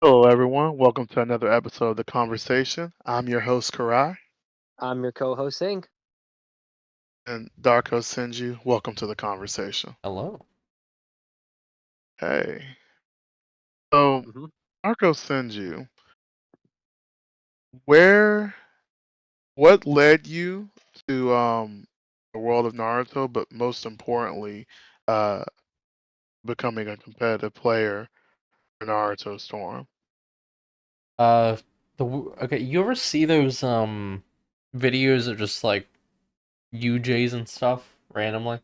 Hello, everyone. Welcome to another episode of The Conversation. I'm your host, Karai, I'm your co-host Singh. and DarkoSenju. Welcome to The Conversation. Hello. Hey. So, hmm DarkoSenju, where, what led you to the world of Naruto, but most importantly, uh, becoming a competitive player for Naruto Storm? Uh, okay. You ever see those videos of just like UJs and stuff randomly?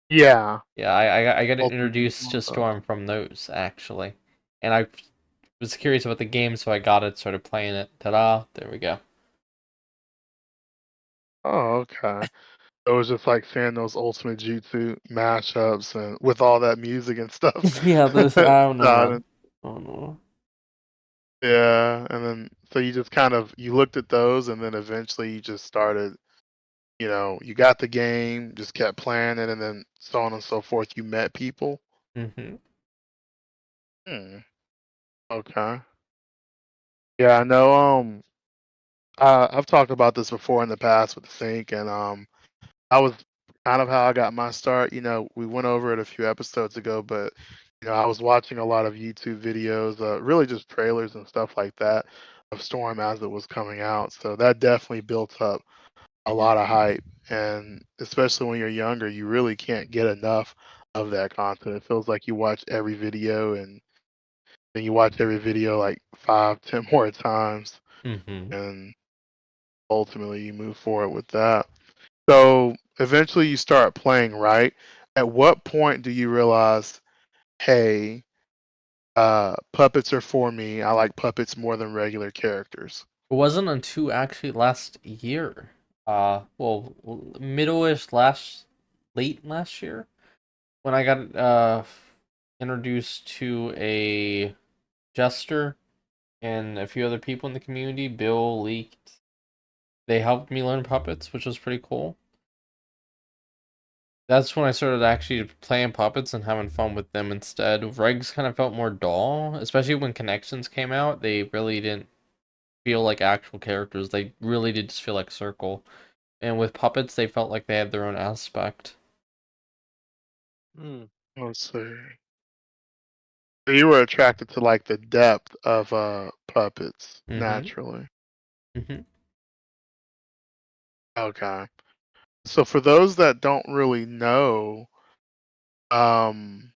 Yeah. Yeah, I got Ultimate introduced to Naruto. Storm from those actually, and I was curious about the game, so I got it, started playing it. Ta-da! There we go. Oh, okay. It was just like seeing those Ultimate Jutsu mashups and with all that music and stuff. Yeah, those. I don't know, Done. man. I don't know. Yeah, and then so you just kind of you looked at those and then eventually you just started, you got the game, just kept playing it and then so on and so forth. You met people. Mm-hmm. Hmm. Okay. Yeah, I know I've talked about this before in the past with Sync and I was kind of how I got my start. We went over it a few episodes ago, but I was watching a lot of YouTube videos, really just trailers and stuff like that of Storm as it was coming out. So that definitely built up a lot of hype, and especially when you're younger, you really can't get enough of that content. It feels like you watch every video, and then you watch every video like 5, 10 more times, Mm-hmm. and ultimately you move forward with that. So eventually you start playing, right? At what point do you realize, hey, puppets are for me. I like puppets more than regular characters. It wasn't until actually last year. Well, middle-ish late last year when I got introduced to a Jester and a few other people in the community. Bill leaked. They helped me learn puppets, which was pretty cool. That's when I started actually playing puppets and having fun with them instead. Regs kind of felt more dull, especially when connections came out. They really didn't feel like actual characters. They really did just feel like Circle. And with puppets, they felt like they had their own aspect. Mm. Let's see. So you were attracted to like the depth of puppets Mm-hmm. naturally. Mm-hmm. Okay. So for those that don't really know, um,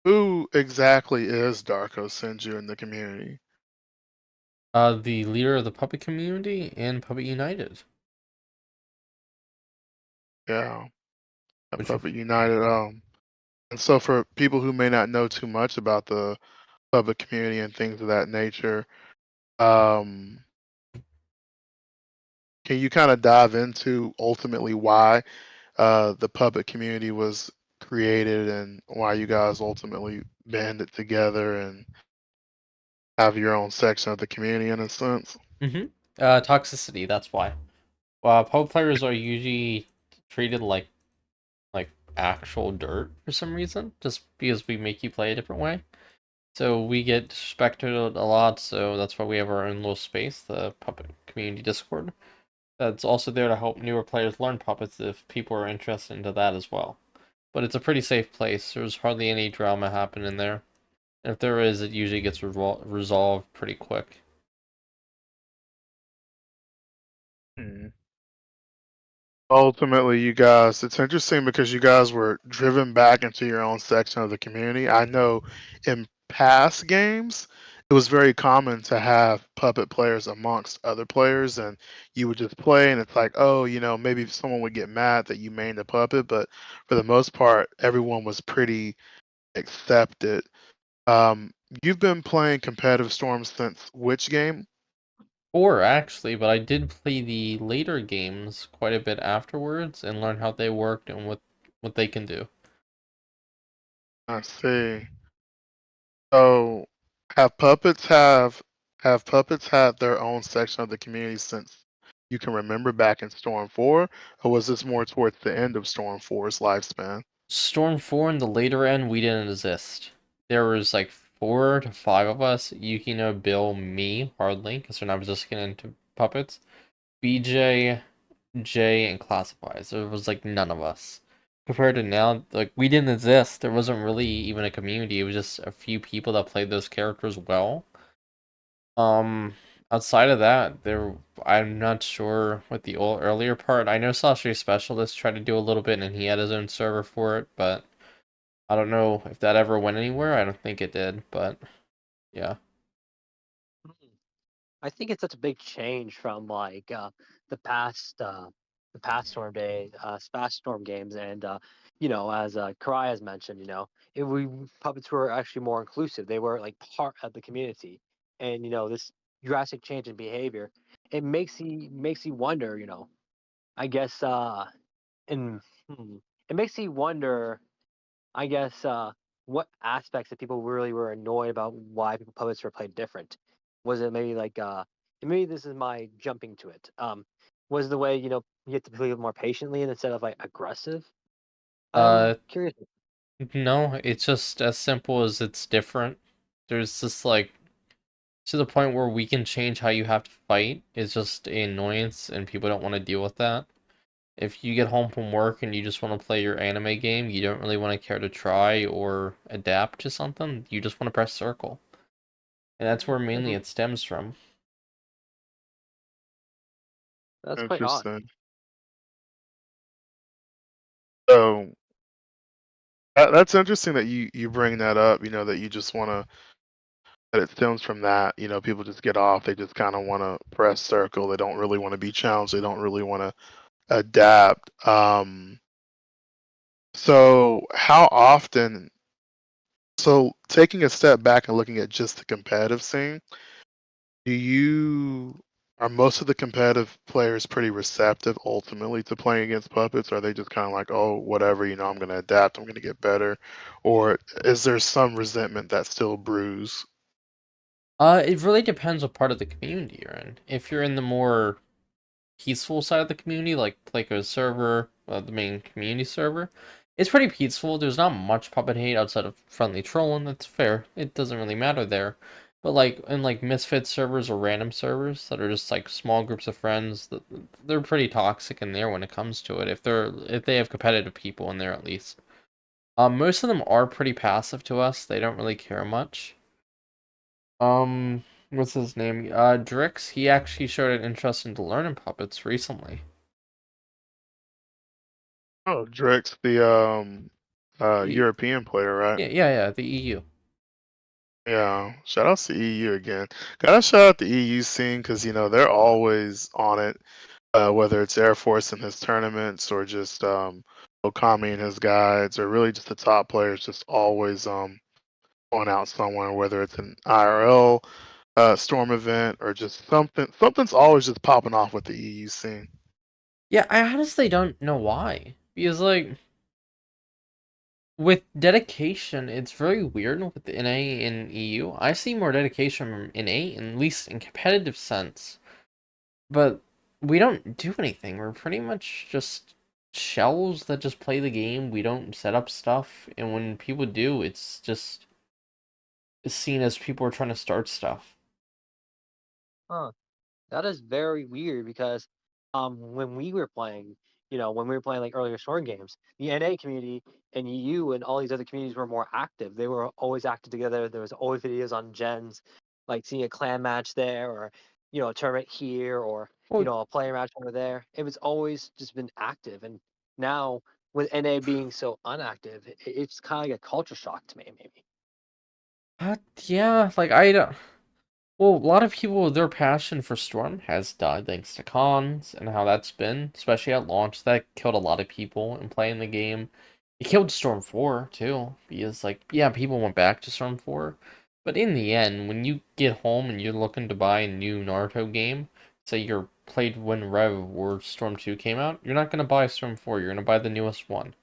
who exactly is Darko Senju in the community? The leader of the puppet community and Puppet United, Yeah, a which Puppet United. And so for people who may not know too much about the puppet community and things of that nature, um, can you kind of dive into ultimately why the puppet community was created and why you guys ultimately banded together and have your own section of the community in a sense? mm-hmm. Toxicity. That's why. Puppet players are usually treated like actual dirt for some reason, just because we make you play a different way. So we get disrespected a lot, so that's why we have our own little space, the Puppet Community Discord. That's also there to help newer players learn puppets if people are interested into that as well. But it's a pretty safe place. There's hardly any drama happening there. And if there is, it usually gets resolved pretty quick. Hmm. Ultimately, you guys, it's interesting because you guys were driven back into your own section of the community. I know in past games, it was very common to have puppet players amongst other players, and you would just play, and it's like, oh, maybe someone would get mad that you mained a puppet, but for the most part, everyone was pretty accepted. Um, you've been playing competitive Storm since which game? Or actually, but I did play the later games quite a bit afterwards and learn how they worked and what they can do. I see. So, have puppets had their own section of the community since you can remember back in Storm 4, or was this more towards the end of Storm 4's lifespan? Storm 4 and the later end, we didn't exist. there was like 4 to 5 of us: Yukino, Bill, me, hardly, because when I was just getting into puppets, BJ, Jay, and Classifies. There was like none of us. Compared to now, like we didn't exist. There wasn't really even a community. It was just a few people that played those characters well. Um, Outside of that, I'm not sure with the earlier part. I know Sasha Specialist tried to do a little bit, and he had his own server for it, but I don't know if that ever went anywhere. I don't think it did, but yeah. I think it's such a big change from like the past uh, the past Storm Day, past Storm games, and as Karai has mentioned, we puppets were actually more inclusive. They were like part of the community, and this drastic change in behavior, it makes you wonder. I guess in hmm, it makes you wonder. I guess what aspects that people really were annoyed about why people puppets were played different. Was it maybe like and maybe this is my jumping to it. Was the way you have to play more patiently and instead of like aggressive? I'm Uh, curious. no, it's just as simple as it's different. There's just like to the point where we can change how you have to fight is just an annoyance, and people don't want to deal with that. If you get home from work and you just want to play your anime game, you don't really want to care to try or adapt to something. You just want to press circle, and that's where mainly Mhm. it stems from. That's quite odd. Interesting. So that's interesting that you bring that up. That you just want to that it stems from that. People just get off. They just kind of want to press circle. They don't really want to be challenged. They don't really want to adapt. So how often? So taking a step back and looking at just the competitive scene, do you are most of the competitive players pretty receptive ultimately to playing against puppets? Or are they just kind of like, oh, whatever, I'm going to adapt, I'm going to get better? Or is there some resentment that still brews? It really depends what part of the community you're in. If you're in the more peaceful side of the community, like Pleiko's server, the main community server, it's pretty peaceful. There's not much puppet hate outside of friendly trolling. That's fair. It doesn't really matter there. But like in like misfit servers or random servers that are just like small groups of friends, they're pretty toxic in there when it comes to it. If they have competitive people in there at least. Most of them are pretty passive to us. They don't really care much. Um, what's his name? Drix. He actually showed an interest into learning puppets recently. Oh, Drex, the European player, right? Yeah, the EU. Yeah. Shout out to EU again. Gotta shout out the EU scene because they're always on it. Whether it's Air Force in his tournaments or just Okami in his guides, or really just the top players, just always going out somewhere. Whether it's an IRL storm event or just something's always just popping off with the EU scene. Yeah, I honestly don't know why. Because like with dedication, it's very weird with the NA and EU. I see more dedication from NA, at least in competitive sense. But we don't do anything. We're pretty much just shells that just play the game. We don't set up stuff, and when people do, it's seen as people are trying to start stuff. Huh. That is very weird because when we were playing, when we were playing like earlier Storm games, the NA community and EU and all these other communities were more active. They were always active together. There was always videos on gens, like seeing a clan match there or a tournament here or Well, a player match over there. It was always just been active. And now with NA being so unactive, it's kind of like a culture shock to me, maybe. yeah, like I don't. Well, a lot of people, their passion for Storm has died thanks to cons and how that's been, especially at launch. That killed a lot of people in playing the game. It killed Storm 4 too, because like yeah, people went back to Storm 4, but in the end, when you get home and you're looking to buy a new Naruto game, say you're played when Rev or Storm 2 came out, you're not gonna buy Storm 4. You're gonna buy the newest one.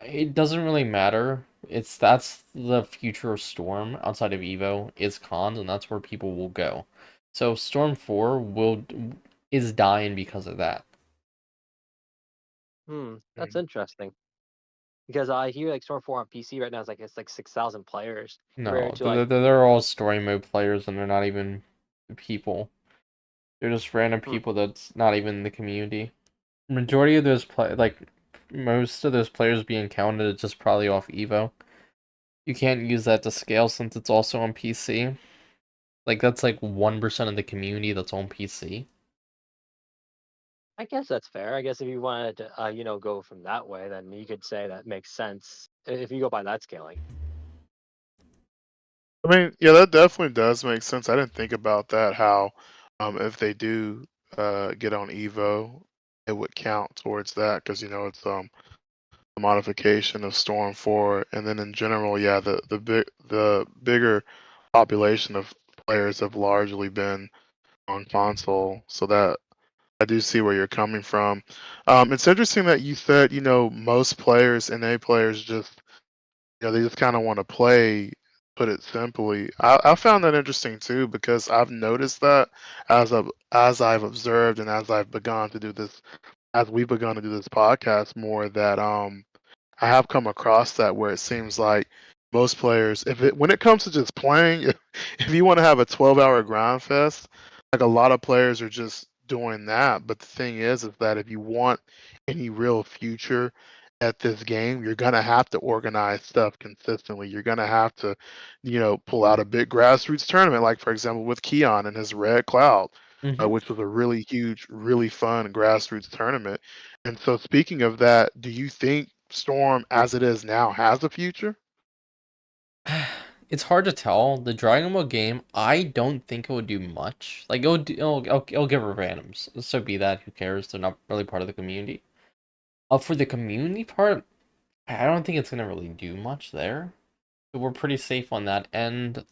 It doesn't really matter. That's the future of Storm outside of Evo is cons, and that's where people will go. So Storm 4 is dying because of that. That's interesting. Because I hear like Storm 4 on PC right now is like it's like 6,000 players No, compared to like they're all story mode players, and they're not even people. They're just random hmm, people that's not even in the community. Majority of those most of those players being counted is just probably off Evo. You can't use that to scale since it's also on PC. Like that's like 1% of the community that's on PC. I guess that's fair. I guess if you wanted to go from that way, then you could say that makes sense if you go by that scaling. I mean, yeah, that definitely does make sense. I didn't think about that. How, if they do get on Evo, it would count towards that because it's a modification of Storm 4, and then in general, yeah, the bigger population of players have largely been on console, so that I do see where you're coming from. It's interesting that you said most players, NA players, just they just kind of want to play. Put it simply, I found that interesting too because I've noticed that as I've observed and as I've begun to do this, as we've begun to do this podcast more, that I have come across that where it seems like most players, when it comes to just playing, if you want to have a 12-hour grind fest, like a lot of players are just doing that. But the thing is that if you want any real future at this game, you're gonna have to organize stuff consistently. You're gonna have to, pull out a big grassroots tournament, like for example with Keon and his Red Cloud, Mm-hmm. which was a really huge, really fun grassroots tournament. And so, speaking of that, do you think Storm, as it is now, has a future? It's hard to tell. The Dragon Ball game, I don't think it would do much. Like it'll give her randoms. So be that. Who cares? They're not really part of the community. For the community part, I don't think it's gonna really do much there. So we're pretty safe on that end.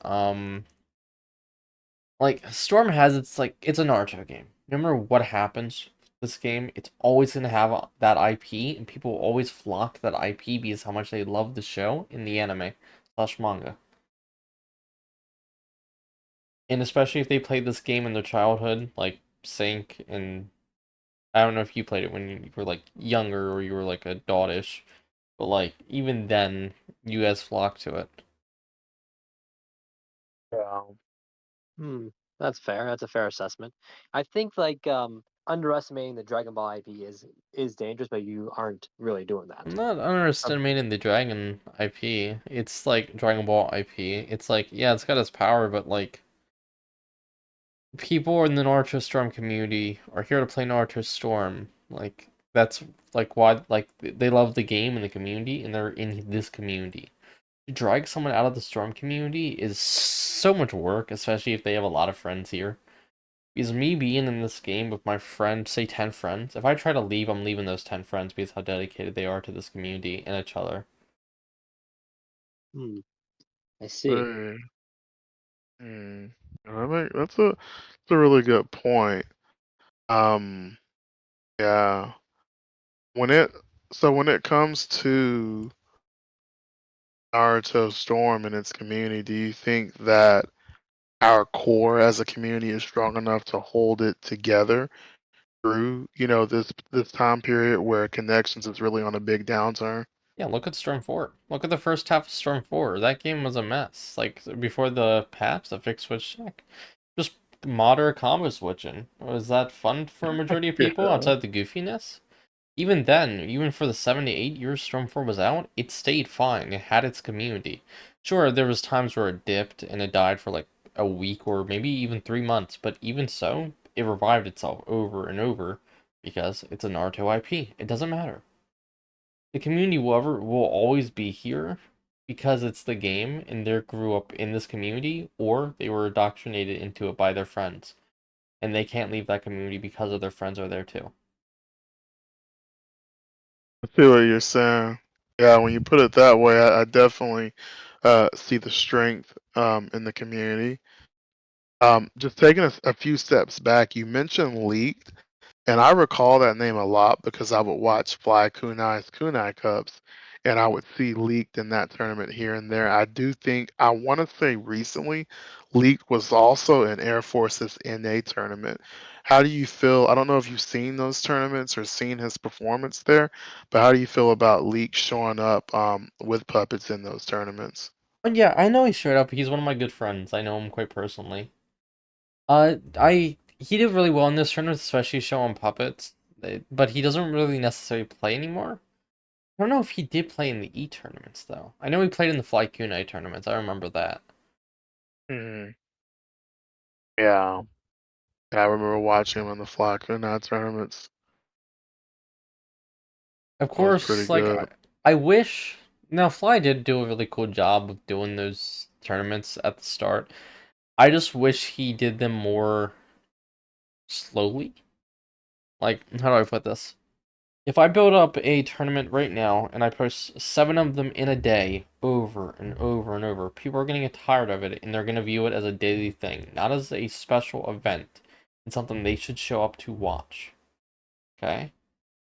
Like Storm has it's a Naruto game. No matter what happens this game, it's always gonna have that IP, and people will always flock to that IP because how much they love the show in the anime slash manga. And especially if they played this game in their childhood, like Sync, and I don't know if you played it when you were like younger or you were like adultish, but like even then, you guys flocked to it. Yeah. Hmm, that's fair. That's a fair assessment. I think like underestimating the Dragon Ball IP is dangerous, but you aren't really doing I'm that. not Um, underestimating the Dragon IP. It's like Dragon Ball IP. It's like, yeah, it's got its power, but like people in the Naruto Storm community are here to play Naruto Storm. Like that's like why like they love the game and the community, and they're in this community. To drag someone out of the Storm community is so much work, especially if they have a lot of friends here. Because me being in this game with my friend, say 10 friends, if I try to leave, I'm leaving those 10 friends because how dedicated they are to this community and each other. hmm, I see. Hey, hmm. That's a really good point. Um, yeah. When it when it comes to Naruto Storm and its community, do you think that our core as a community is strong enough to hold it together through, this time period where connections is really on a big downturn? Yeah, look at Storm 4. Look at the first half of Storm 4. That game was a mess. Like, before the patch, the fixed switch check. Just moderate combo switching. Was that fun for a majority of people Yeah. outside the goofiness? Even then, even for the 7 to 8 years Storm 4 was out, it stayed fine. It had its community. Sure, there was times where it dipped and it died for like a week or maybe even 3 months, but even so, it revived itself over and over because it's a Naruto IP. It doesn't matter. The community will always be here because it's the game and they grew up in this community or they were indoctrinated into it by their friends and they can't leave that community because of their friends are there too. I see what you're saying. Yeah, when you put it that way, I definitely see the strength in the community. Just taking a few steps back, you mentioned leaked, and I recall that name a lot because I would watch Fly Kunai's Kunai Cups, and I would see leaked in that tournament here and there. I do think I want to say recently, leaked was also in Air Force's NA tournament. how do you feel? I don't know if you've seen those tournaments or seen his performance there, but how do you feel about Leek showing up with puppets in those tournaments? But yeah, I know he showed up. He's one of my good friends. I know him quite personally. He did really well in this tournament, especially showing puppets. But he doesn't really necessarily play anymore. I don't know if he did play in the E tournaments though. I know he played in the Fly Kunai tournaments. I remember that. Hmm. Yeah. I remember watching him in the Flacco Night tournaments. Of It was pretty course, like good. I wish. Now Fly did do a really cool job of doing those tournaments at the start. I just wish he did them more slowly. Like, how do I put this? If I build up a tournament right now and I post 7 of them in a day over and over and over, people are going to get tired of it and they're going to view it as a daily thing, not as a special event and something they should show up to watch. Okay?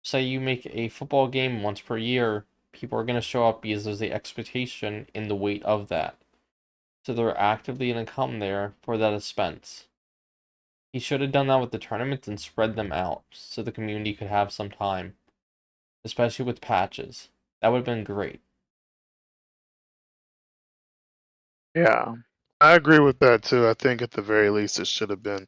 Say you make a football game once per year, people are going to show up because there's the expectation in the weight of that. So they're actively going to come there for that expense. He should have done that with the tournaments and spread them out so the community could have some time, especially with patches. That would have been great. Yeah. I agree with that too. I think at the very least it should have been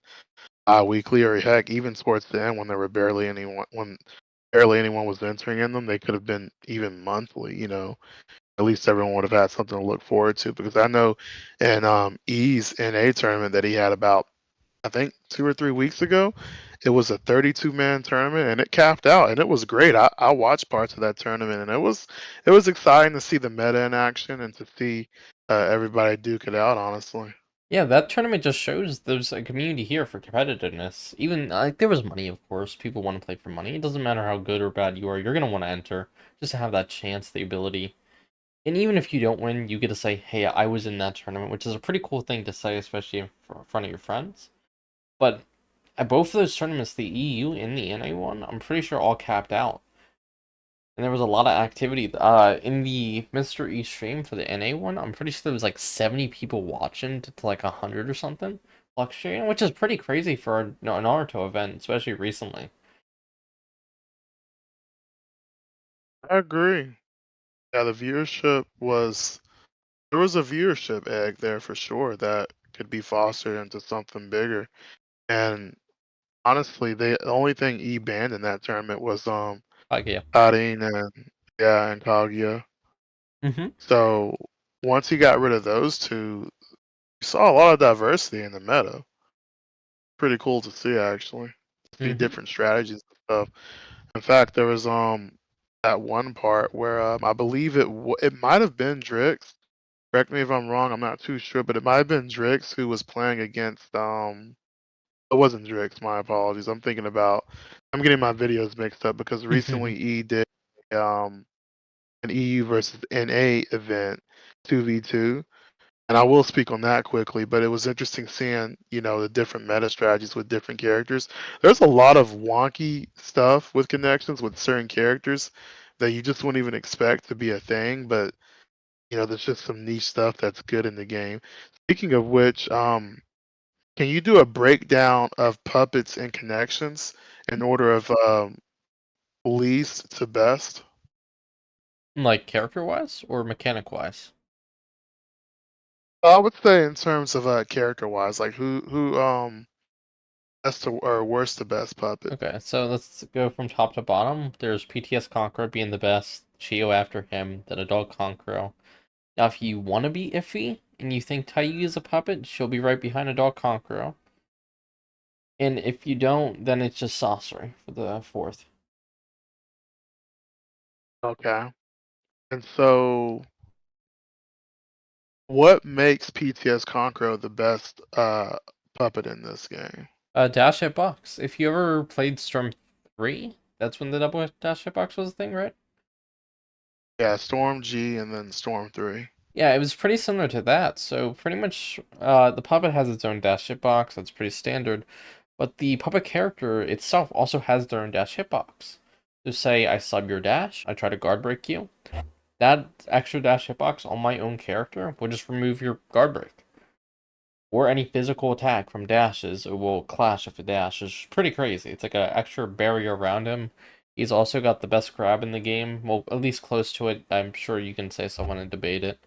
weekly, or heck, even towards the end when there were barely anyone was entering in them, they could have been even monthly, you know. At least everyone would have had something to look forward to, because I know in E's NA tournament that he had about, I think, 2 or 3 weeks ago, it was a 32-man tournament and it capped out and it was great. I watched parts of that tournament and it was exciting to see the meta in action and to see everybody duke it out, honestly. Yeah, that tournament just shows there's a community here for competitiveness. Even like there was money, of course. People want to play for money. It doesn't matter how good or bad you are. You're gonna want to enter just to have that chance, the ability. And even if you don't win, you get to say, "Hey, I was in that tournament," which is a pretty cool thing to say, especially in front of your friends. But at both of those tournaments, the EU and the NA one, I'm pretty sure all capped out. And there was a lot of activity. In the Mr. E stream for the NA one, I'm pretty sure there was like 70 people watching to like 100 or something fluctuating, which is pretty crazy for a Naruto event, especially recently. I agree. Yeah, the viewership was there was a viewership egg there for sure that could be fostered into something bigger. And honestly, the only thing E banned in that tournament was Like, yeah. Karin and yeah, and Kaguya. Mm-hmm. So once he got rid of those two, you saw a lot of diversity in the meta. Pretty cool to see, actually. See Mm-hmm. different strategies and stuff. In fact, there was that one part where I believe it might have been Drix. Correct me if I'm wrong. I'm not too sure, but it might have been Drix who was playing against It wasn't Drix. My apologies. I'm getting my videos mixed up because recently E did um an EU versus NA event 2v2. And I will speak on that quickly, but it was interesting seeing, the different meta strategies with different characters. There's a lot of wonky stuff with connections with certain characters that you just wouldn't even expect to be a thing, but there's just some niche stuff that's good in the game. Speaking of which, can you do a breakdown of puppets and connections in order of least to best? Like character wise or mechanic wise? I would say in terms of character wise, like who best to, or worst to best puppet. Okay, so let's go from top to bottom. There's PTS Conqueror being the best, Chio after him, then Adult Conqueror. Now, if you want to be iffy and you think Taiyu is a puppet, she'll be right behind Adult Conqueror. And if you don't, then it's just Sorcery for the fourth. Okay. And so what makes PTS Conqueror the best puppet in this game? Dash Hitbox. If you ever played Storm 3, that's when the double Dash Hitbox was a thing, right? Yeah, Storm G and then Storm 3. Yeah, it was pretty similar to that. So pretty much, the puppet has its own dash hitbox. That's pretty standard. But the puppet character itself also has their own dash hitbox. So say I sub your dash, I try to guard break you. That extra dash hitbox on my own character will just remove your guard break. or any physical attack from dashes, it will clash if it dashes. It's pretty crazy. It's like an extra barrier around him. He's also got the best grab in the game. Well, at least close to it. I'm sure you can say someone and debate it.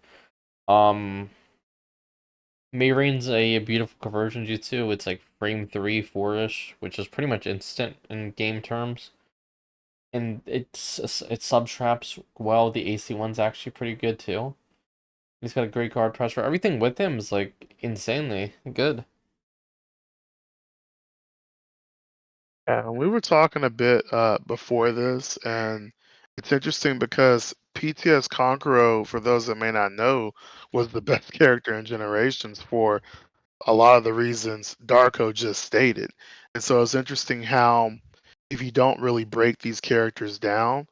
Mayrain's a beautiful conversion jutsu. It's like frame 3, 4-ish, which is pretty much instant in game terms. And it sub traps well. The AC one's actually pretty good too. He's got a great guard pressure. Everything with him is like insanely good. Yeah, we were talking a bit before this, and it's interesting because PTS Konkoro, for those that may not know, was the best character in Generations for a lot of the reasons Darko just stated. And so it's interesting how if you don't really break these characters down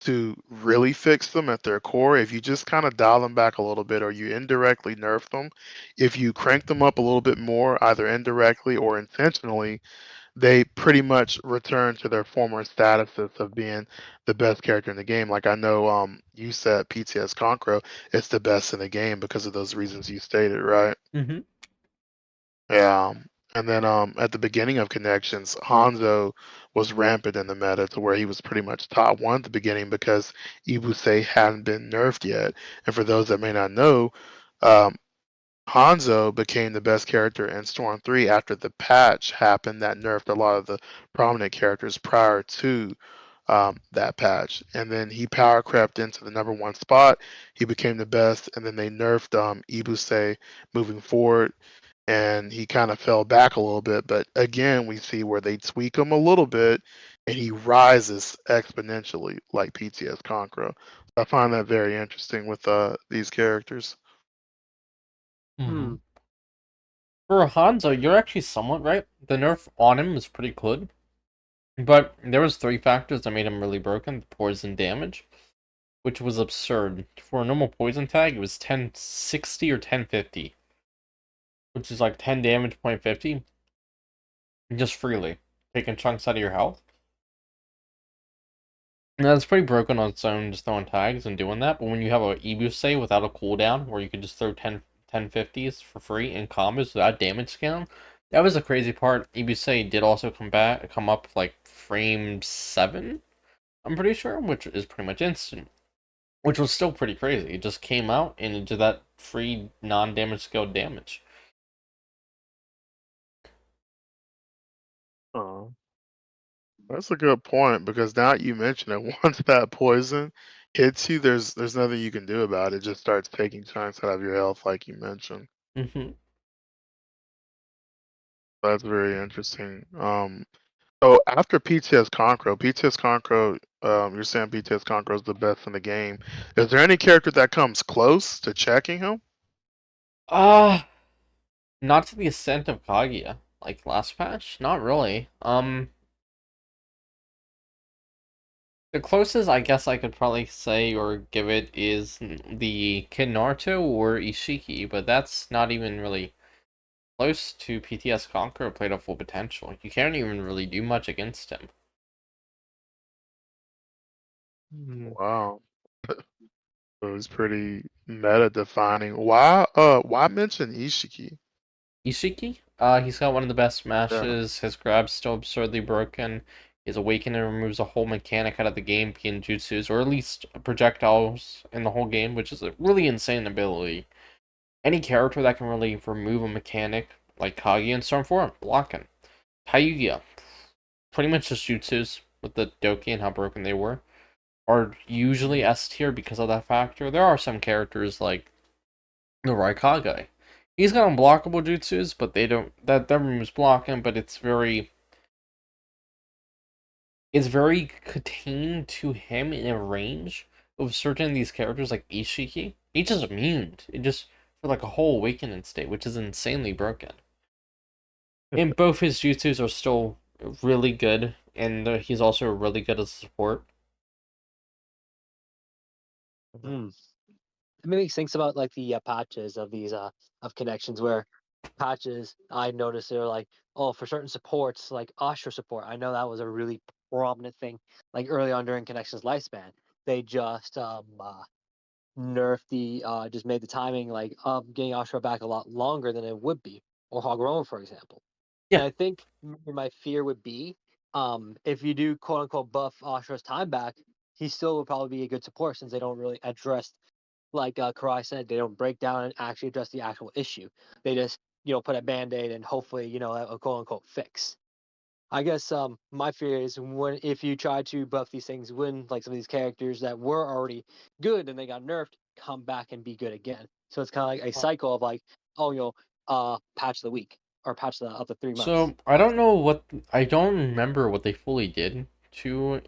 to really fix them at their core, if you just kind of dial them back a little bit or you indirectly nerf them, if you crank them up a little bit more, either indirectly or intentionally, they pretty much return to their former statuses of being the best character in the game. Like I know you said PTS Concro is the best in the game because of those reasons you stated, right? Mm-hmm. Yeah. And then at the beginning of Connections, Hanzo was rampant in the meta to where he was pretty much top one at the beginning because Ibusei hadn't been nerfed yet. And for those that may not know, um, Hanzo became the best character in Storm 3 after the patch happened that nerfed a lot of the prominent characters prior to that patch. And then he power crept into the number one spot. He became the best, and then they nerfed Ibusei moving forward, and he kind of fell back a little bit. But again, we see where they tweak him a little bit, and he rises exponentially like PTS Concro. I find that very interesting with these characters. Mm-hmm. Hmm. For Hanzo, you're actually somewhat right. The nerf on him is pretty good. But there was 3 factors that made him really broken. Poison damage, which was absurd. For a normal poison tag, it was 1060 or 1050, which is like 10 damage, point 50, just freely, taking chunks out of your health. And that's pretty broken on its own, just throwing tags and doing that. But when you have a Ibusei without a cooldown, where you could just throw 1050s for free in combos without damage scaling, that was the crazy part. Ibusei did also come up like frame 7, I'm pretty sure, which is pretty much instant. Which was still pretty crazy. It just came out and it did that free non-damage scaled damage. Oh, that's a good point because now you mention it, once that poison hits you, there's nothing you can do about it. It just starts taking chunks out of your health, like you mentioned. Mm-hmm. That's very interesting. So after PTS Concro, you're saying PTS Concro is the best in the game. Is there any character that comes close to checking him? Uh, Not to the extent of Kaguya. Like last patch? Not really. The closest I guess I could probably say or give it is the Kid Naruto or Ishiki, but that's not even really close to PTS Conqueror played at full potential. You can't even really do much against him. Wow, it was pretty meta defining. Why mention Ishiki? Ishiki, he's got one of the best Yeah. smashes. His grab's still absurdly broken. His awakening removes a whole mechanic out of the game, being jutsus, or at least projectiles in the whole game, which is a really insane ability. Any character that can really remove a mechanic, like Kagi and Stormform, blocking. Hyuga, pretty much just jutsus with the Doki and how broken they were, are usually S tier because of that factor. There are some characters like the Raikage. He's got unblockable jutsus, but they don't that removes blocking, but it's very contained to him in a range of certain of these characters like Ishiki. He's just immune. It just for like a whole awakening state, which is insanely broken. And both his jutsus are still really good, and he's also really good as a support. Hmm. It makes things about like the patches of these of connections where patches I noticed they're like, oh, for certain supports like Astra support, I know that was a really prominent thing like early on during connections lifespan. They just nerfed the just made the timing like of getting Astra back a lot longer than it would be. or Hogoromo, for example. Yeah. And I think my fear would be, if you do quote unquote buff Ashura's time back, he still would probably be a good support since they don't really address, like Karai said, they don't break down and actually address the actual issue. They just put a band aid and hopefully a quote unquote fix. I guess my fear is when if you try to buff these things, when like some of these characters that were already good and they got nerfed come back and be good again. So it's kind of like a cycle of like, oh, patch of the week or patch of the 3 months. So I don't remember what they fully did to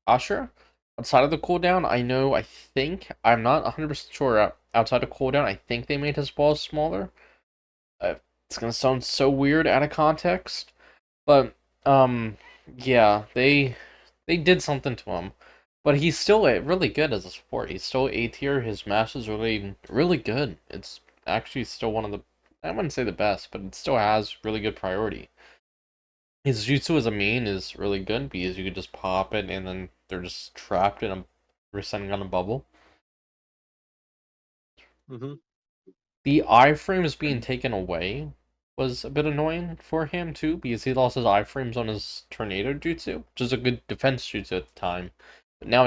Ashura outside of the cooldown. I think I'm not 100% sure. Outside of cooldown, I think they made his balls smaller. It's gonna sound so weird out of context, but yeah, they did something to him. But he's still really good as a support. He's still A tier. His mash is really good. It's actually still one of the, I wouldn't say the best, but it still has really good priority. His jutsu as a main is really good because you could just pop it and then they're just trapped in a resetting on a bubble. Mm-hmm. The iframes being taken away was a bit annoying for him too because he lost his iframes on his tornado jutsu, which is a good defense jutsu at the time. But now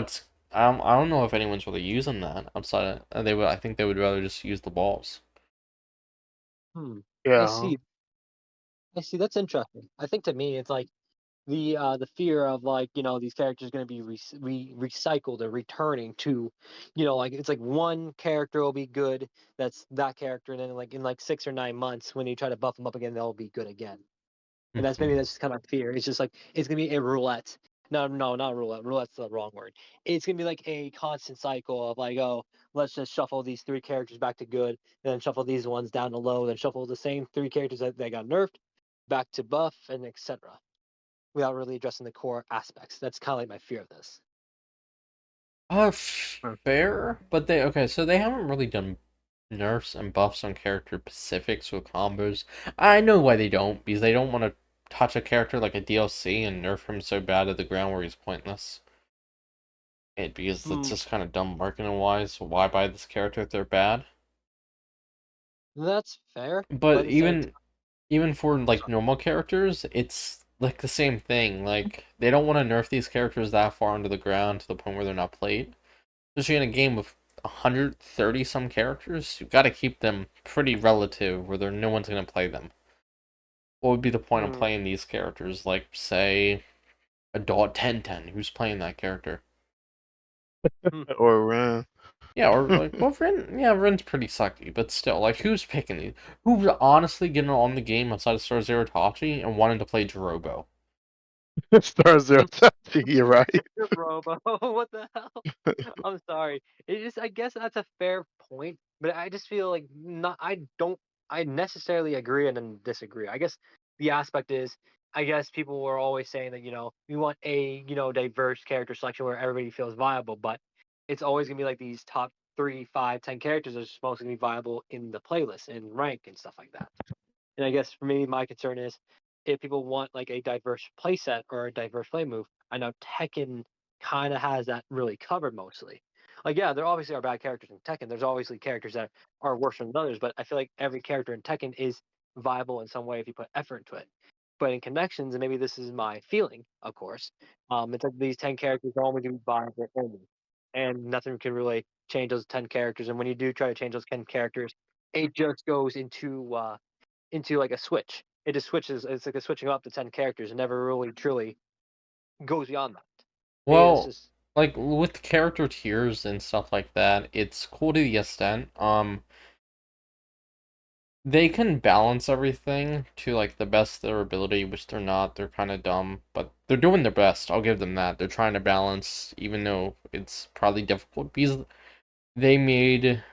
I don't know if anyone's really using that outside of, I think they would rather just use the balls. Hmm. I Yeah. see. I see. That's interesting. I think to me, it's like the fear of like these characters going to be recycled or returning to, like it's like one character will be good. That's that character, and then like in like 6 or 9 months, when you try to buff them up again, they'll be good again. And that's maybe Mhm. that's just kind of fear. It's just like it's gonna be a roulette. No, no, not roulette. Roulette's the wrong word. It's gonna be like a constant cycle of like, oh, let's just shuffle these 3 characters back to good, then shuffle these ones down to low, then shuffle the same 3 characters that they got nerfed back to buff, and etc. Without really addressing the core aspects. That's kind of like my fear of this. Uh, Fair, but so they haven't really done nerfs and buffs on character specifics with combos. I know why they don't, because they don't want to touch a character like a DLC and nerf him so bad to the ground where he's pointless. Because that's Hmm, just kind of dumb marketing wise. So why buy this character if they're bad? that's fair, but But at the same time, even for like normal characters, it's like the same thing. Like they don't want to nerf these characters that far into the ground to the point where they're not played. Especially in a game with 130 some characters, you've got to keep them pretty relative where no one's going to play them. What would be the point of hmm, playing these characters? Like, say, Adult 1010, who's playing that character? hmm. Or Ren. Yeah, or like, well, Ren's pretty sucky, but still, like, who's picking these? Who's honestly getting on the game outside of Star Zero Tachi and wanting to play Jirobo? Star Zero Tachi, you're right. Robo, what the hell? I'm sorry. It just, I guess that's a fair point, but I just feel like not. I don't. I necessarily agree and then disagree. I guess the aspect is, I guess people were always saying that we want a diverse character selection where everybody feels viable, but it's always gonna be like these top 3, 5, 10 characters are supposed to be viable in the playlist and rank and stuff like that. And I guess for me, my concern is if people want like a diverse playset or a diverse play move. I know Tekken kind of has that really covered mostly. Like, yeah, there obviously are bad characters in Tekken. There's obviously characters that are worse than others, but I feel like every character in Tekken is viable in some way if you put effort into it. But in connections, and maybe this is my feeling, of course, it's like these 10 characters are only going to be viable only, and nothing can really change those 10 characters. And when you do try to change those 10 characters, it just goes into like a switch. It just switches. It's like a switching up to 10 characters, and never really truly goes beyond that. Maybe that's Well, just. like, with character tiers and stuff like that, it's cool to the extent. They can balance everything to like the best of their ability, which they're not. They're kind of dumb, but they're doing their best. I'll give them that. They're trying to balance, even though it's probably difficult. Because they made,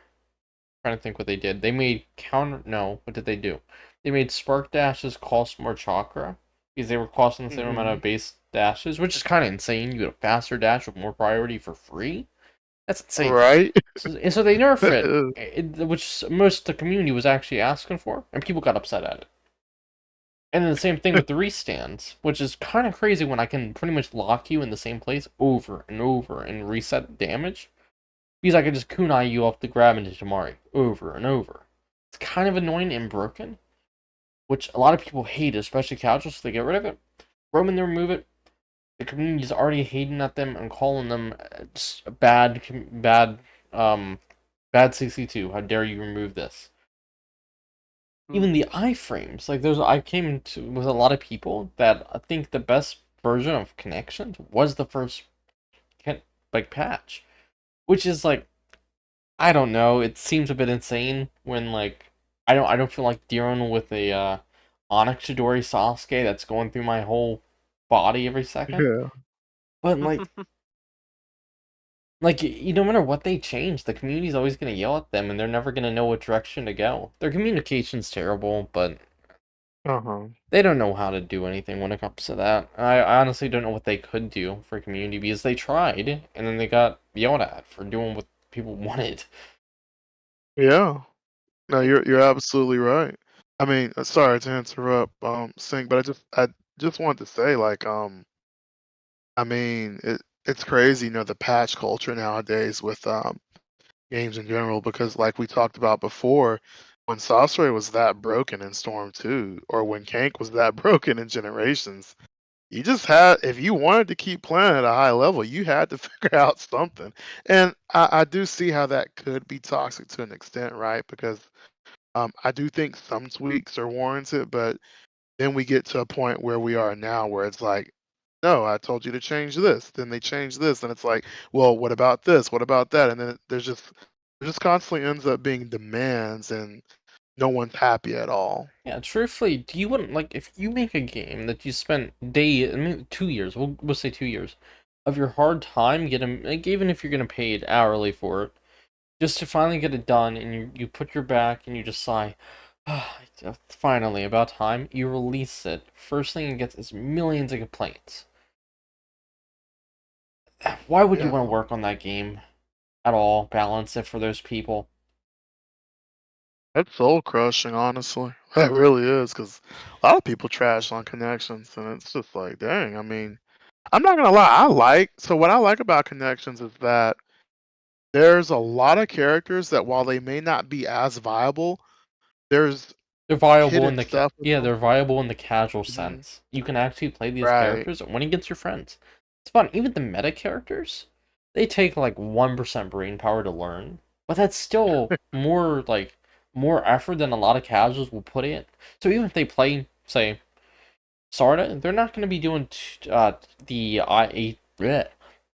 trying to think what they did. They made counter. No, what did they do? They made spark dashes cost more chakra because they were costing the same amount Hmm. of base dashes, which is kind of insane. You get a faster dash with more priority for free. That's insane. Right? So they nerfed it, which most of the community was actually asking for, and people got upset at it. And then the same thing with the restands, which is kind of crazy when I can pretty much lock you in the same place over and over and reset damage. Because I can just kunai you off the grab into Tamari over and over. It's kind of annoying and broken. which a lot of people hate, especially casuals, so they get rid of it. Roman, they remove it. The community's already hating at them and calling them bad 62. How dare you remove this? Even the iframes, like I came into with a lot of people that I think the best version of Connections was the first like patch, which is like I don't know. It seems a bit insane when like I don't feel like dealing with a Onyx Chidori Sasuke that's going through my whole body every second. Yeah. But like no matter what they change, the community's always gonna yell at them, and they're never gonna know what direction to go. Their communication's terrible, but Uh-huh. they don't know how to do anything when it comes to that. I honestly don't know what they could do for community because they tried, and then they got yelled at for doing what people wanted. Yeah. No, you're absolutely right. I mean, sorry to interrupt, Sink, but I just wanted to say, like, I mean, it's crazy, the patch culture nowadays with games in general, because like we talked about before, when Sasori was that broken in Storm 2, or when Kank was that broken in Generations, you just had, if you wanted to keep playing at a high level, you had to figure out something. And I do see how that could be toxic to an extent, right? Because I do think some tweaks are warranted, but then we get to a point where we are now where it's like, no, I told you to change this. Then they change this, and it's like, well, what about this? What about that? And then there just constantly ends up being demands, and no one's happy at all. Yeah, truthfully, do you want like if you make a game that you spent I mean 2 years, we'll say 2 years of your hard time getting like even if you're gonna pay it hourly for it, just to finally get it done, and you put your back and you just sigh, ah, finally about time. You release it. First thing it gets is millions of complaints. Why would you want to Yeah, work on that game at all? Balance it for those people. that's soul crushing, honestly. That really is, because a lot of people trash on Connections, and it's just like, dang. I mean, I'm not gonna lie. So what I like about Connections is that there's a lot of characters that while they may not be as viable, there's They're viable in hidden the stuff with yeah, them. they're viable in the casual Hmm. sense. You can actually play these Right. characters when against your friends. It's fun. Even the meta characters, they take like 1% brain power to learn, but that's still more effort than a lot of casuals will put in. So even if they play, say, Sarda, they're not going to be doing the bleh,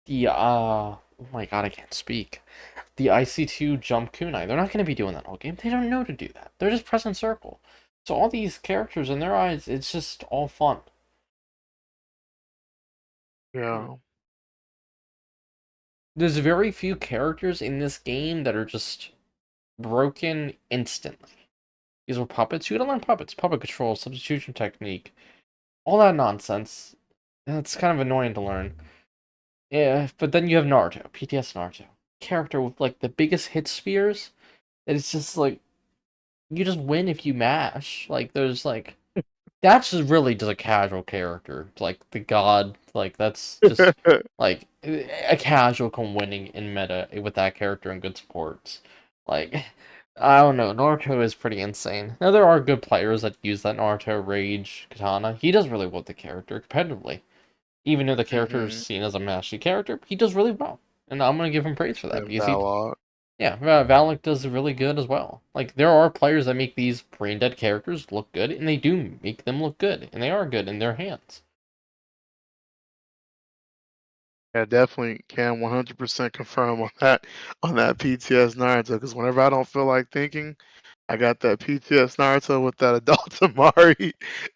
the oh my god, I can't speak. The IC2 jump kunai. They're not going to be doing that all game. They don't know to do that. They're just pressing circle. So all these characters in their eyes, it's just all fun. Yeah. There's very few characters in this game that are just broken instantly. These were puppets. You gotta learn puppets, puppet control, substitution technique, all that nonsense. That's kind of annoying to learn. Yeah, but then you have Naruto, PTS Naruto, character with like the biggest hit spears. That it's just like you just win if you mash. Like there's like that's just really just a casual character. Like the god, like that's just like a casual come winning in meta with that character and good supports. Like I don't know, Naruto is pretty insane. Now there are good players that use that Naruto Rage Katana. He does really well with the character competitively. Even though the character is Hmm. seen as a mashy character, he does really well. And I'm gonna give him praise for that And because he Valok. yeah, Valak does really good as well. Like there are players that make these brain dead characters look good, and they do make them look good, and they are good in their hands. Yeah, definitely can 100% confirm on that PTS Naruto. Because whenever I don't feel like thinking, I got that PTS Naruto with that adult Tamari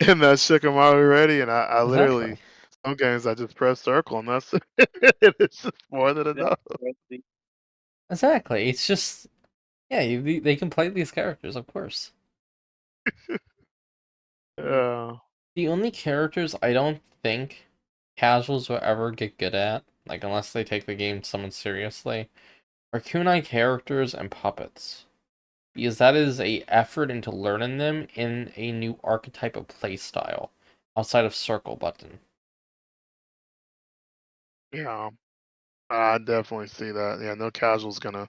and that Shikamaru ready, and I literally Exactly. some games I just press circle and that's it. It's just more than enough. Exactly. It's just yeah, they can play these characters, of course. Yeah. The only characters I don't think casuals will ever get good at, like unless they take the game somewhat seriously, are kunai characters and puppets. Because that is a effort into learning them in a new archetype of playstyle outside of circle button. Yeah. I definitely see that. Yeah, no casual's gonna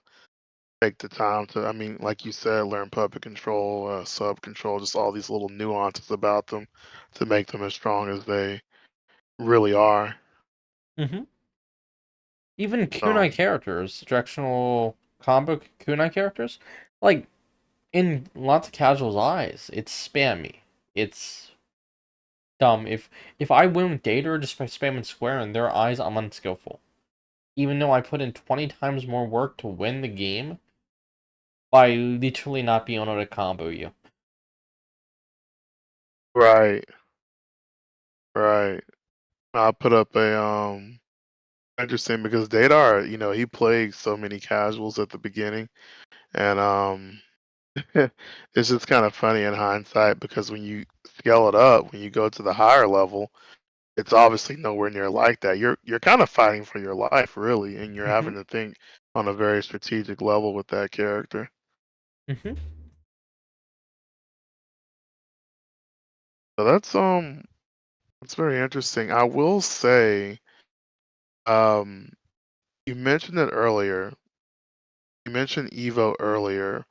take the time to, I mean, like you said, learn puppet control, sub control, just all these little nuances about them to make them as strong as they really are. Mm-hmm. Even kunai Um, characters, directional combo kunai characters, like in lots of casuals' eyes, it's spammy. It's dumb. If I win with data or just by spamming square in their eyes, I'm unskillful. Even though I put in 20 times more work to win the game by literally not being able to combo you. right, right. I put up a interesting because Dadar, he played so many casuals at the beginning, and it's just kind of funny in hindsight because when you scale it up, when you go to the higher level, it's obviously nowhere near like that. You're kind of fighting for your life, really, and you're Mm-hmm. having to think on a very strategic level with that character. Mm-hmm. So that's very interesting. I will say, um, you mentioned it earlier. You mentioned Evo earlier.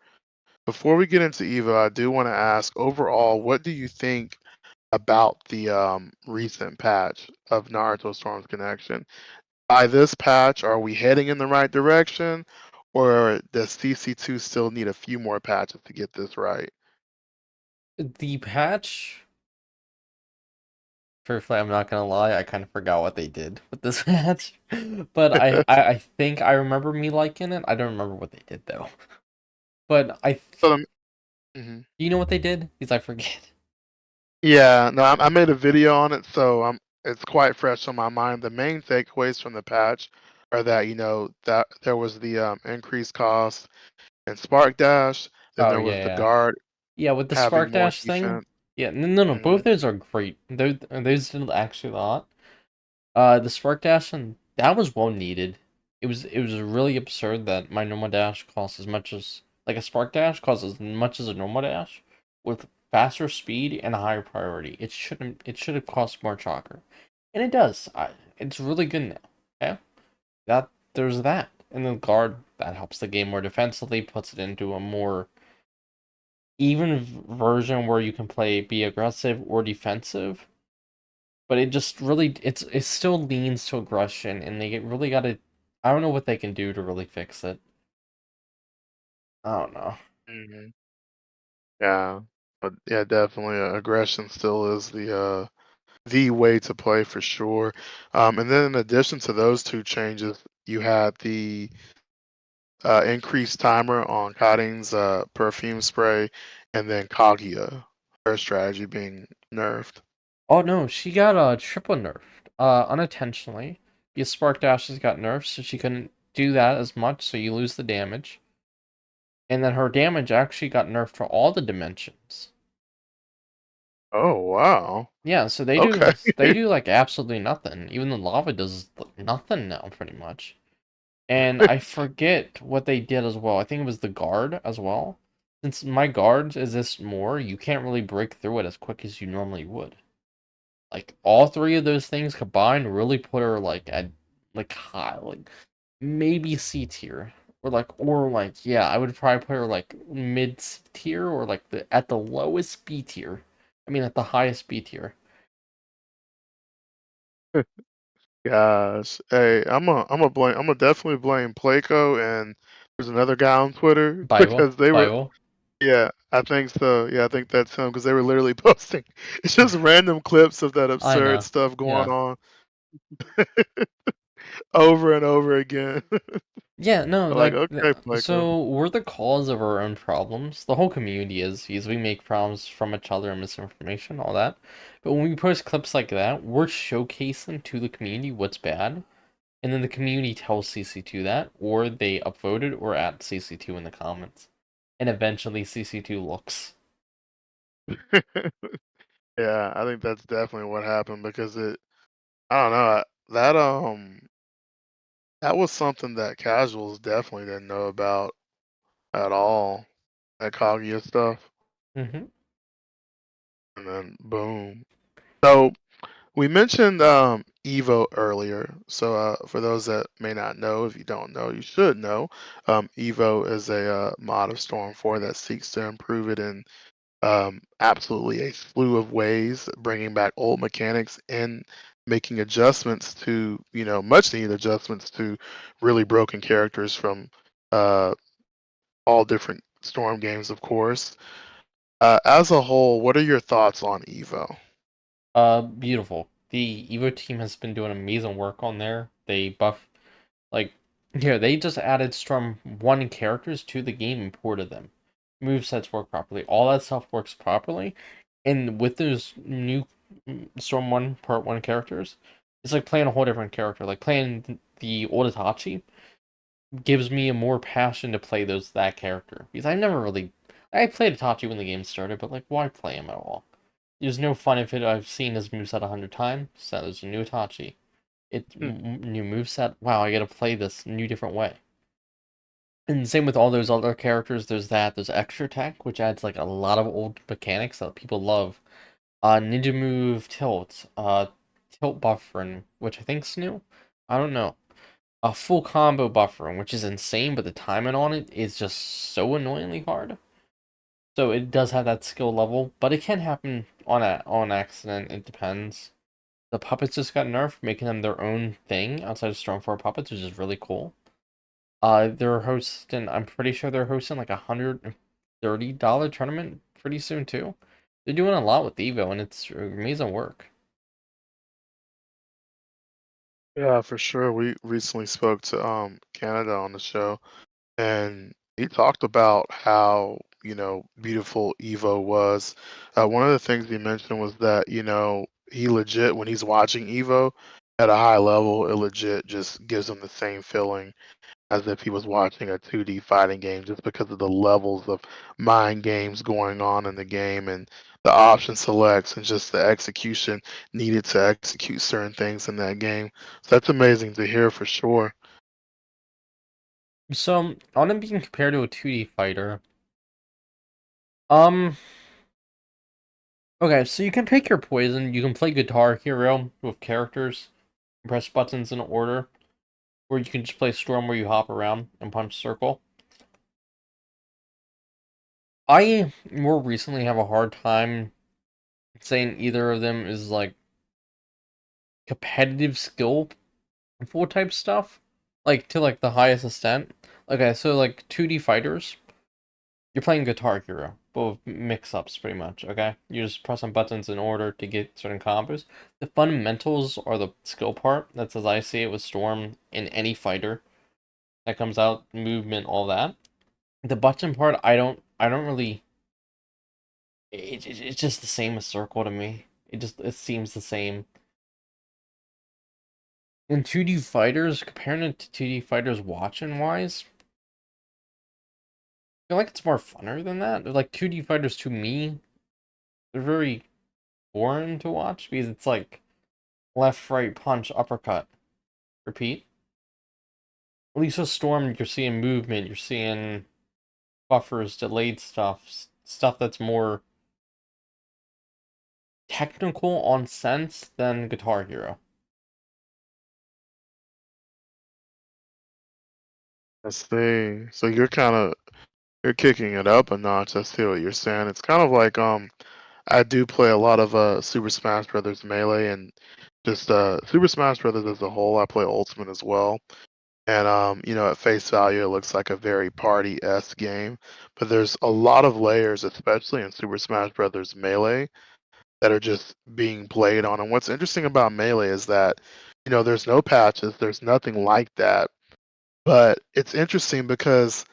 Before we get into Evo, I do want to ask overall, what do you think about the recent patch of Naruto Storm's Connection? By this patch, are we heading in the right direction, or does CC2 still need a few more patches to get this right? The patch, truthfully, I'm not gonna lie, I kind of forgot what they did with this patch. But I think I remember me liking it. I don't remember what they did though. But So, mhm. you know what they did? Because I forget. Yeah, no, I made a video on it, so it's quite fresh on my mind. The main takeaways from the patch are that that there was the increased cost in Spark Dash, then Oh there yeah, was the yeah. guard Yeah, with the having Spark more Dash thing. defense. Yeah, no, both Mhm. those are great. Those did actually a lot. The Spark Dash and that was well needed. It was really absurd that my normal dash costs as much as like a Spark Dash costs as much as a normal dash with faster speed and a higher priority. It should have cost more chalker. And it does. It's really good now. Okay? That there's that. And the guard that helps the game more defensively, puts it into a more even version where you can play be aggressive or defensive, but it just really it still leans to aggression, and they really got to. I don't know what they can do to really fix it. I don't know. Mhm. Yeah, but yeah, definitely aggression still is the way to play for sure. And then in addition to those two changes, you had the increased timer on Karin's perfume spray, and then Kaguya, her strategy being nerfed. Oh no, she got triple nerfed, unintentionally. Because Spark Dashes got nerfed, so she couldn't do that as much, so you lose the damage. And then her damage actually got nerfed for all the dimensions. Oh wow. Yeah, so Okay. they do like absolutely nothing. Even the lava does like, nothing now, pretty much. And I forget what they did as well. I think it was the guard as well. Since my guard is this more, you can't really break through it as quick as you normally would. Like all three of those things combined really put her like at like high, like maybe C tier. Or like yeah, I would probably put her like mid tier or like the at the lowest B tier. I mean at the highest B tier. Gosh, hey, I'm a definitely blame Playco, and there's another guy on Twitter Bible, because they were. Bible. Yeah, I think so. Yeah, I think that's him because they were literally posting. It's just random clips of that I absurd know. stuff going Yeah. on over and over again. Yeah, no, Like, like okay, Playco. so we're the cause of our own problems. The whole community is because we make problems from each other and misinformation, all that. But when we post clips like that, we're showcasing to the community what's bad, and then the community tells CC2 that, or they upvoted or at CC2 in the comments, and eventually CC2 looks. Yeah, I think that's definitely what happened because I don't know, that was something that casuals definitely didn't know about at all. That Kaguya stuff, Mm-hmm. and then boom. So We mentioned Evo earlier. So for those that may not know, if you don't know, you should know. Evo is a mod of Storm 4 that seeks to improve it in absolutely a slew of ways, bringing back old mechanics and making adjustments to, much needed adjustments to really broken characters from uh, all different Storm games, of course. As a whole, what are your thoughts on Evo? Beautiful. The Evo team has been doing amazing work on there. They buff like here, they just added Storm 1 characters to the game and ported them. Movesets work properly. All that stuff works properly. And with those new Storm 1 Part 1 characters, it's like playing a whole different character. Like playing the old Itachi gives me a more passion to play that character. Because I played Itachi when the game started, but like why play him at all? There's no fun if I've seen his moveset 100 times. So there's a new Itachi. Hmm. New moveset. Wow, I gotta play this new different way. And same with all those other characters. There's extra tech, which adds like a lot of old mechanics that people love. Ninja move tilt, tilt buffering, which I think's new. I don't know. A full combo buffering, which is insane, but the timing on it is just so annoyingly hard. So it does have that skill level, but it can happen on accident. It depends. The puppets just got nerfed, making them their own thing outside of Storm 4 puppets, which is really cool. They're hosting, I'm pretty sure they're hosting like $130 tournament pretty soon too. They're doing a lot with Evo, and it's amazing work. Yeah, for sure. We recently spoke to Canada on the show, and he talked about how, beautiful Evo was. One of the things he mentioned was that, he legit, when he's watching Evo at a high level, it legit just gives him the same feeling as if he was watching a 2D fighting game, just because of the levels of mind games going on in the game and the option selects and just the execution needed to execute certain things in that game. So that's amazing to hear for sure. So, on it being compared to a 2D fighter, um, okay, so you can pick your poison. You can play Guitar Hero with characters, press buttons in order, or you can just play Storm where you hop around and punch circle. I more recently have a hard time saying either of them is like competitive skill full type stuff, like to like the highest extent. Okay, so like 2D fighters, you're playing Guitar Hero, but with mix-ups pretty much. Okay, you're just pressing buttons in order to get certain combos. The fundamentals are the skill part. That's as I see it with Storm in any fighter that comes out, movement, all that. The button part, I don't really. It's just the same as Circle to me. It seems the same. In 2D fighters, comparing it to 2D fighters watching wise, feel like it's more funner than that. Like 2D fighters to me, they're very boring to watch because it's like left, right, punch, uppercut, repeat. At least with Storm, you're seeing movement, you're seeing buffers, delayed stuff that's more technical on sense than Guitar Hero. I see. So you're kicking it up a notch. I see what you're saying. It's kind of like I do play a lot of Super Smash Brothers Melee and just Super Smash Brothers as a whole. I play Ultimate as well. And at face value, it looks like a very party-esque game, but there's a lot of layers, especially in Super Smash Brothers Melee, that are just being played on. And what's interesting about Melee is that, there's no patches, there's nothing like that. But it's interesting because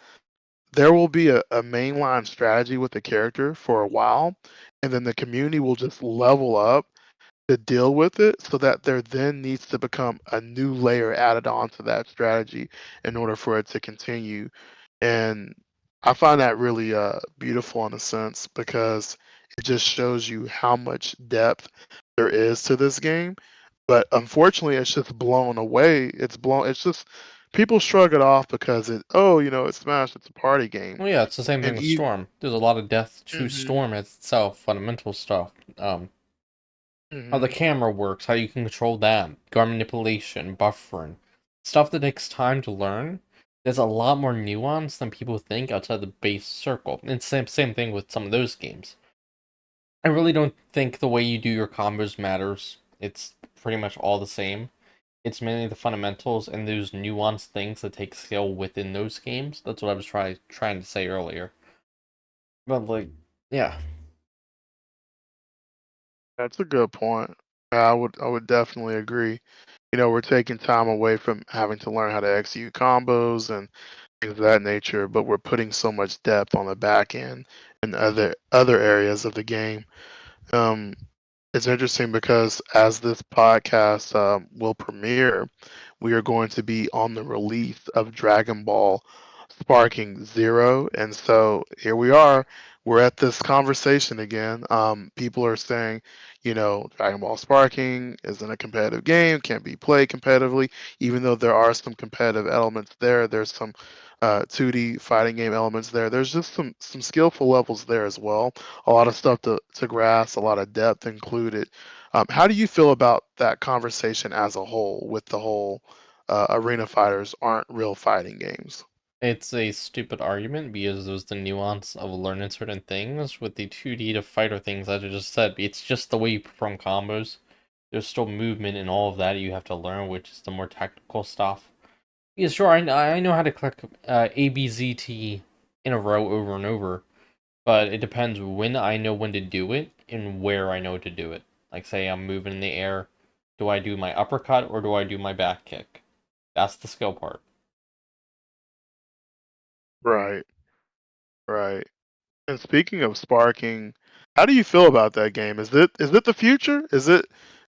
there will be a mainline strategy with the character for a while, and then the community will just level up to deal with it so that there then needs to become a new layer added on to that strategy in order for it to continue. And I find that really beautiful in a sense because it just shows you how much depth there is to this game. But unfortunately, it's just blown away. It's just people shrug it off because it's Smash, it's a party game. Well, yeah, it's the same thing And with even, Storm. There's a lot of death to hmm Storm itself, fundamental stuff. how the Hmm. camera works, how you can control that, guard manipulation, buffering, stuff that takes time to learn. There's a lot more nuance than people think outside the base circle. And same thing with some of those games. I really don't think the way you do your combos matters. It's pretty much all the same. It's mainly the fundamentals and those nuanced things that take skill within those games. That's what I was trying to say earlier. But like, yeah, That's a good point. Yeah, I would definitely agree. We're taking time away from having to learn how to execute combos and things of that nature, but we're putting so much depth on the back end and other areas of the game. Um, it's interesting because as this podcast will premiere, we are going to be on the release of Dragon Ball Sparking Zero. And so here we are. We're at this conversation again. People are saying, Dragon Ball Sparking isn't a competitive game, can't be played competitively, even though there are some competitive elements there. There's some 2D fighting game elements there. There's just some skillful levels there as well. A lot of stuff to grasp, a lot of depth included. How do you feel about that conversation as a whole, with the whole arena fighters aren't real fighting games? it's a stupid argument because there's the nuance of learning certain things with the 2D to fighter things, as I just said. It's just the way you perform combos. There's still movement and all of that you have to learn, which is the more technical stuff. Yeah, sure, I know how to click ABZT in a row over and over, but it depends when I know when to do it and where I know to do it. Like, say I'm moving in the air, do I do my uppercut or do I do my back kick? That's the skill part. Right, right. And speaking of sparking, how do you feel about that game? Is it the future? Is it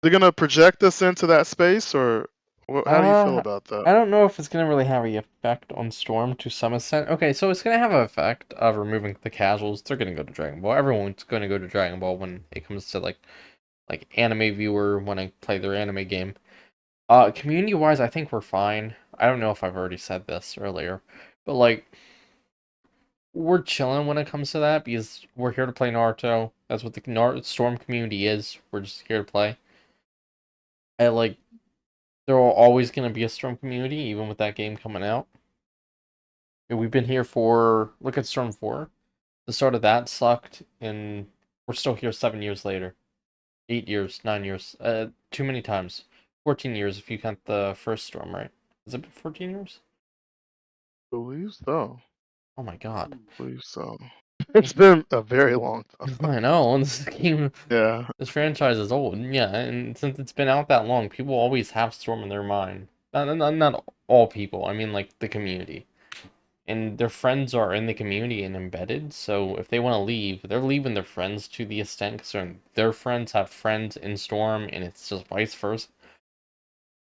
gonna project us into that space, or how do you feel Uh, about that? I don't know if it's gonna really have any effect on Storm to some extent. Okay, so it's gonna have an effect of removing the casuals. They're gonna go to Dragon Ball. Everyone's gonna go to Dragon Ball when it comes to like anime viewer when I play their anime game. Community wise, I think we're fine. I don't know if I've already said this earlier, but like we're chilling when it comes to that because we're here to play Naruto. That's what the Storm community is. We're just here to play. I like there are always gonna be a Storm community even with that game coming out. And we've been here for look at Storm 4. The start of that sucked, and we're still here 7 years later. 8 years, 9 years. Too many times. 14 years if you count the first Storm, right? Has it been 14 years? Believe so. Oh my god. Believe so. It's been a very long time. I know, this game, Yeah. this franchise is old. Yeah, and since it's been out that long, people always have Storm in their mind. Not all people, I mean like the community. And their friends are in the community and embedded. So if they want to leave, they're leaving their friends to the extent because their friends have friends in Storm, and it's just vice versa.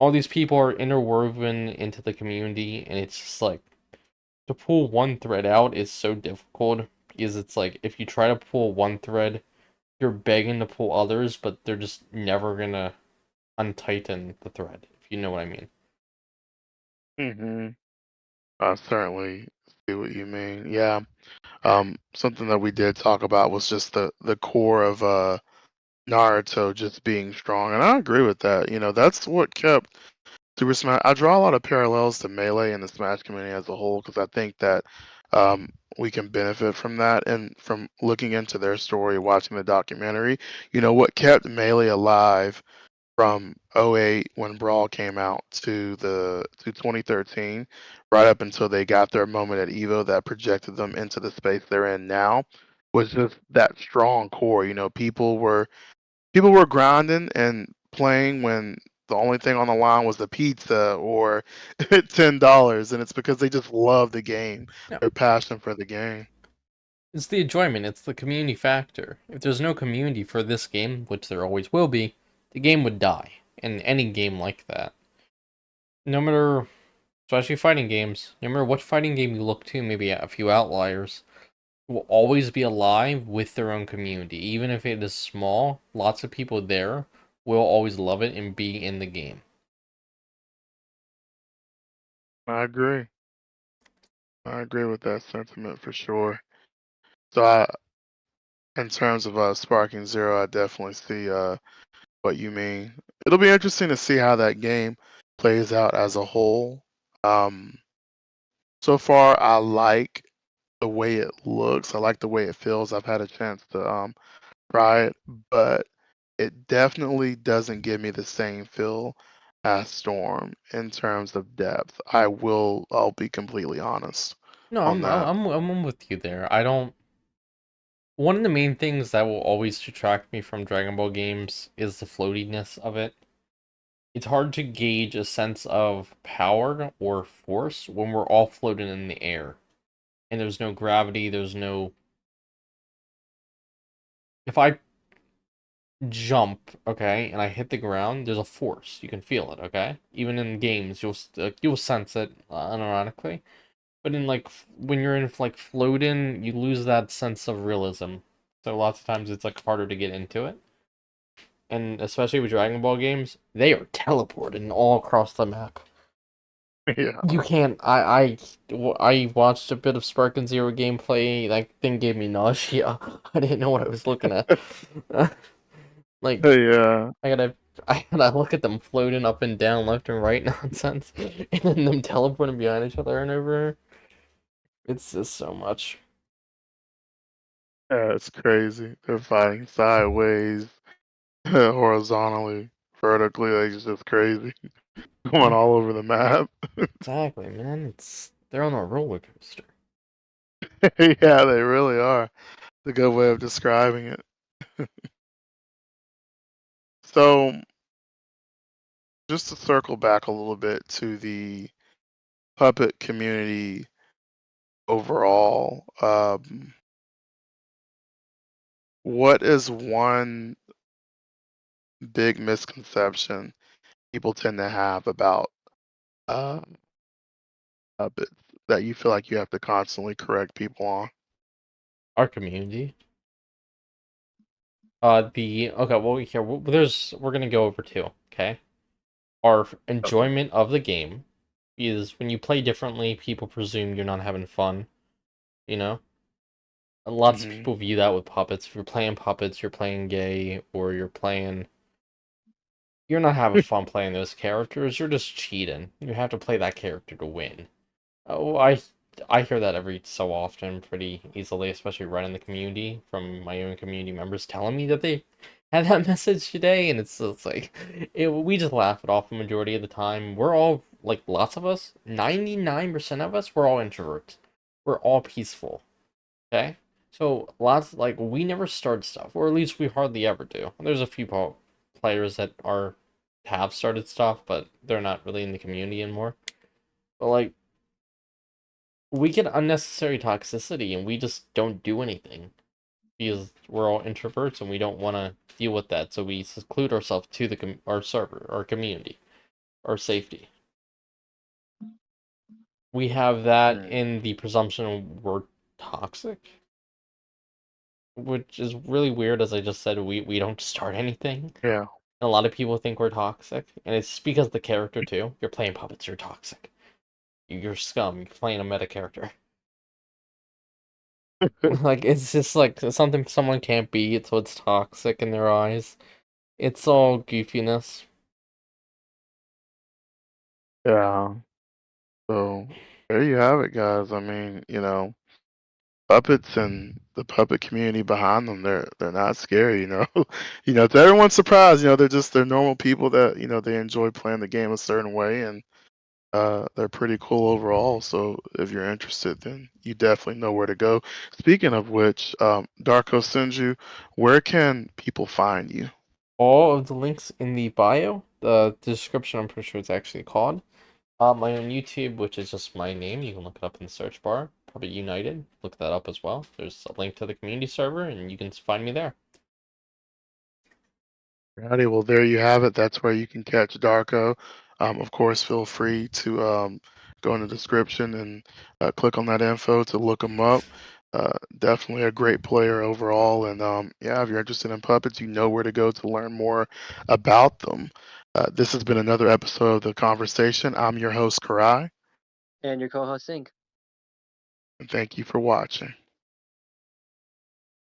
All these people are interwoven into the community, and it's just like to pull one thread out is so difficult because it's like if you try to pull one thread, you're begging to pull others, but they're just never gonna untighten the thread, if you know what I mean. Hmm. I certainly see what you mean. Yeah. Something that we did talk about was just the core of Naruto just being strong, and I agree with that. That's what kept Super Smash. I draw a lot of parallels to Melee and the Smash community as a whole because I think that um, we can benefit from that and from looking into their story, watching the documentary. What kept Melee alive from '08 when Brawl came out to 2013, right up until they got their moment at Evo that projected them into the space they're in now, was just that strong core. People were grinding and playing when the only thing on the line was the pizza or $10, and it's because they just love the game, Yeah. their passion for the game. It's the enjoyment, it's the community factor. If there's no community for this game, which there always will be, the game would die. In any game like that. No matter, especially fighting games, no matter what fighting game you look to, maybe a few outliers, will always be alive with their own community. Even if it is small, lots of people there will always love it and be in the game. I agree. I agree with that sentiment for sure. So in terms of Sparking Zero, I definitely see what you mean. It'll be interesting to see how that game plays out as a whole. So far, I like the way it looks. I like the way it feels. I've had a chance to try it, but it definitely doesn't give me the same feel as Storm in terms of depth. I'll be completely honest No, on that. I'm with you there. I don't. One of the main things that will always detract me from Dragon Ball games is the floatiness of it. It's hard to gauge a sense of power or force when we're all floating in the air. And there's no gravity, there's no. If I jump, okay, and I hit the ground, there's a force. You can feel it, okay? Even in games, you'll sense it unironically. But in when you're in like floating, you lose that sense of realism. So lots of times it's like harder to get into it. And especially with Dragon Ball games, they are teleporting all across the map. Yeah. You can't. I watched a bit of Spark and Zero gameplay. That thing gave me nausea. I didn't know what I was looking at. Like Yeah. I gotta look at them floating up and down, left and right nonsense, and then them teleporting behind each other and over. It's just so much. Yeah, it's crazy. They're fighting sideways, horizontally, vertically. Like, it's just crazy. Going all over the map. Exactly, man. They're on a roller coaster. Yeah, they really are. It's a good way of describing it. So, just to circle back a little bit to the puppet community overall, what is one big misconception people tend to have about uh, puppets that you feel like you have to constantly correct people on? Our community. The okay. Well, here we're gonna go over two. Okay. Our Okay. enjoyment of the game is when you play differently, people presume you're not having fun. You know, and lots of Hmm. people view that with puppets. If you're playing puppets, you're playing gay, or you're not having fun playing those characters. You're just cheating. You have to play that character to win. Oh, I hear that every so often, pretty easily, especially right in the community from my own community members telling me that they had that message today, and it's like we just laugh it off the majority of the time. We're all like lots of us, 99% of us, we're all introverts. We're all peaceful. Okay, so lots like we never start stuff, or at least we hardly ever do. There's a few players that have started stuff, but they're not really in the community anymore. But like we get unnecessary toxicity and we just don't do anything because we're all introverts and we don't want to deal with that, so we seclude ourselves to our server, our community, our safety. We have that Mm. in the presumption we're toxic, which is really weird. As I just said, we don't start anything. Yeah. And a lot of people think we're toxic, and it's because the character too. You're playing puppets, you're toxic. You're scum. You're playing a meta character. Like it's just like something someone can't be, so it's toxic in their eyes. It's all goofiness. Yeah. So there you have it, guys. I mean, puppets and the puppet community behind them, they're not scary, to everyone's surprise, they're normal people that, they enjoy playing the game a certain way, and they're pretty cool overall. So if you're interested, then you definitely know where to go. Speaking of which, DarkoSenju, where can people find you? All of the links in the bio, the description, I'm pretty sure it's actually called. My own YouTube, which is just my name. You can look it up in the search bar. Probably United. Look that up as well. There's a link to the community server, and you can find me there. Alrighty, well, there you have it. That's where you can catch Darko. Of course, feel free to go in the description and click on that info to look him up. Definitely a great player overall. And yeah, if you're interested in puppets, you know where to go to learn more about them. This has been another episode of The Conversation. I'm your host, Karai, And your co-host Sync. and thank you for watching.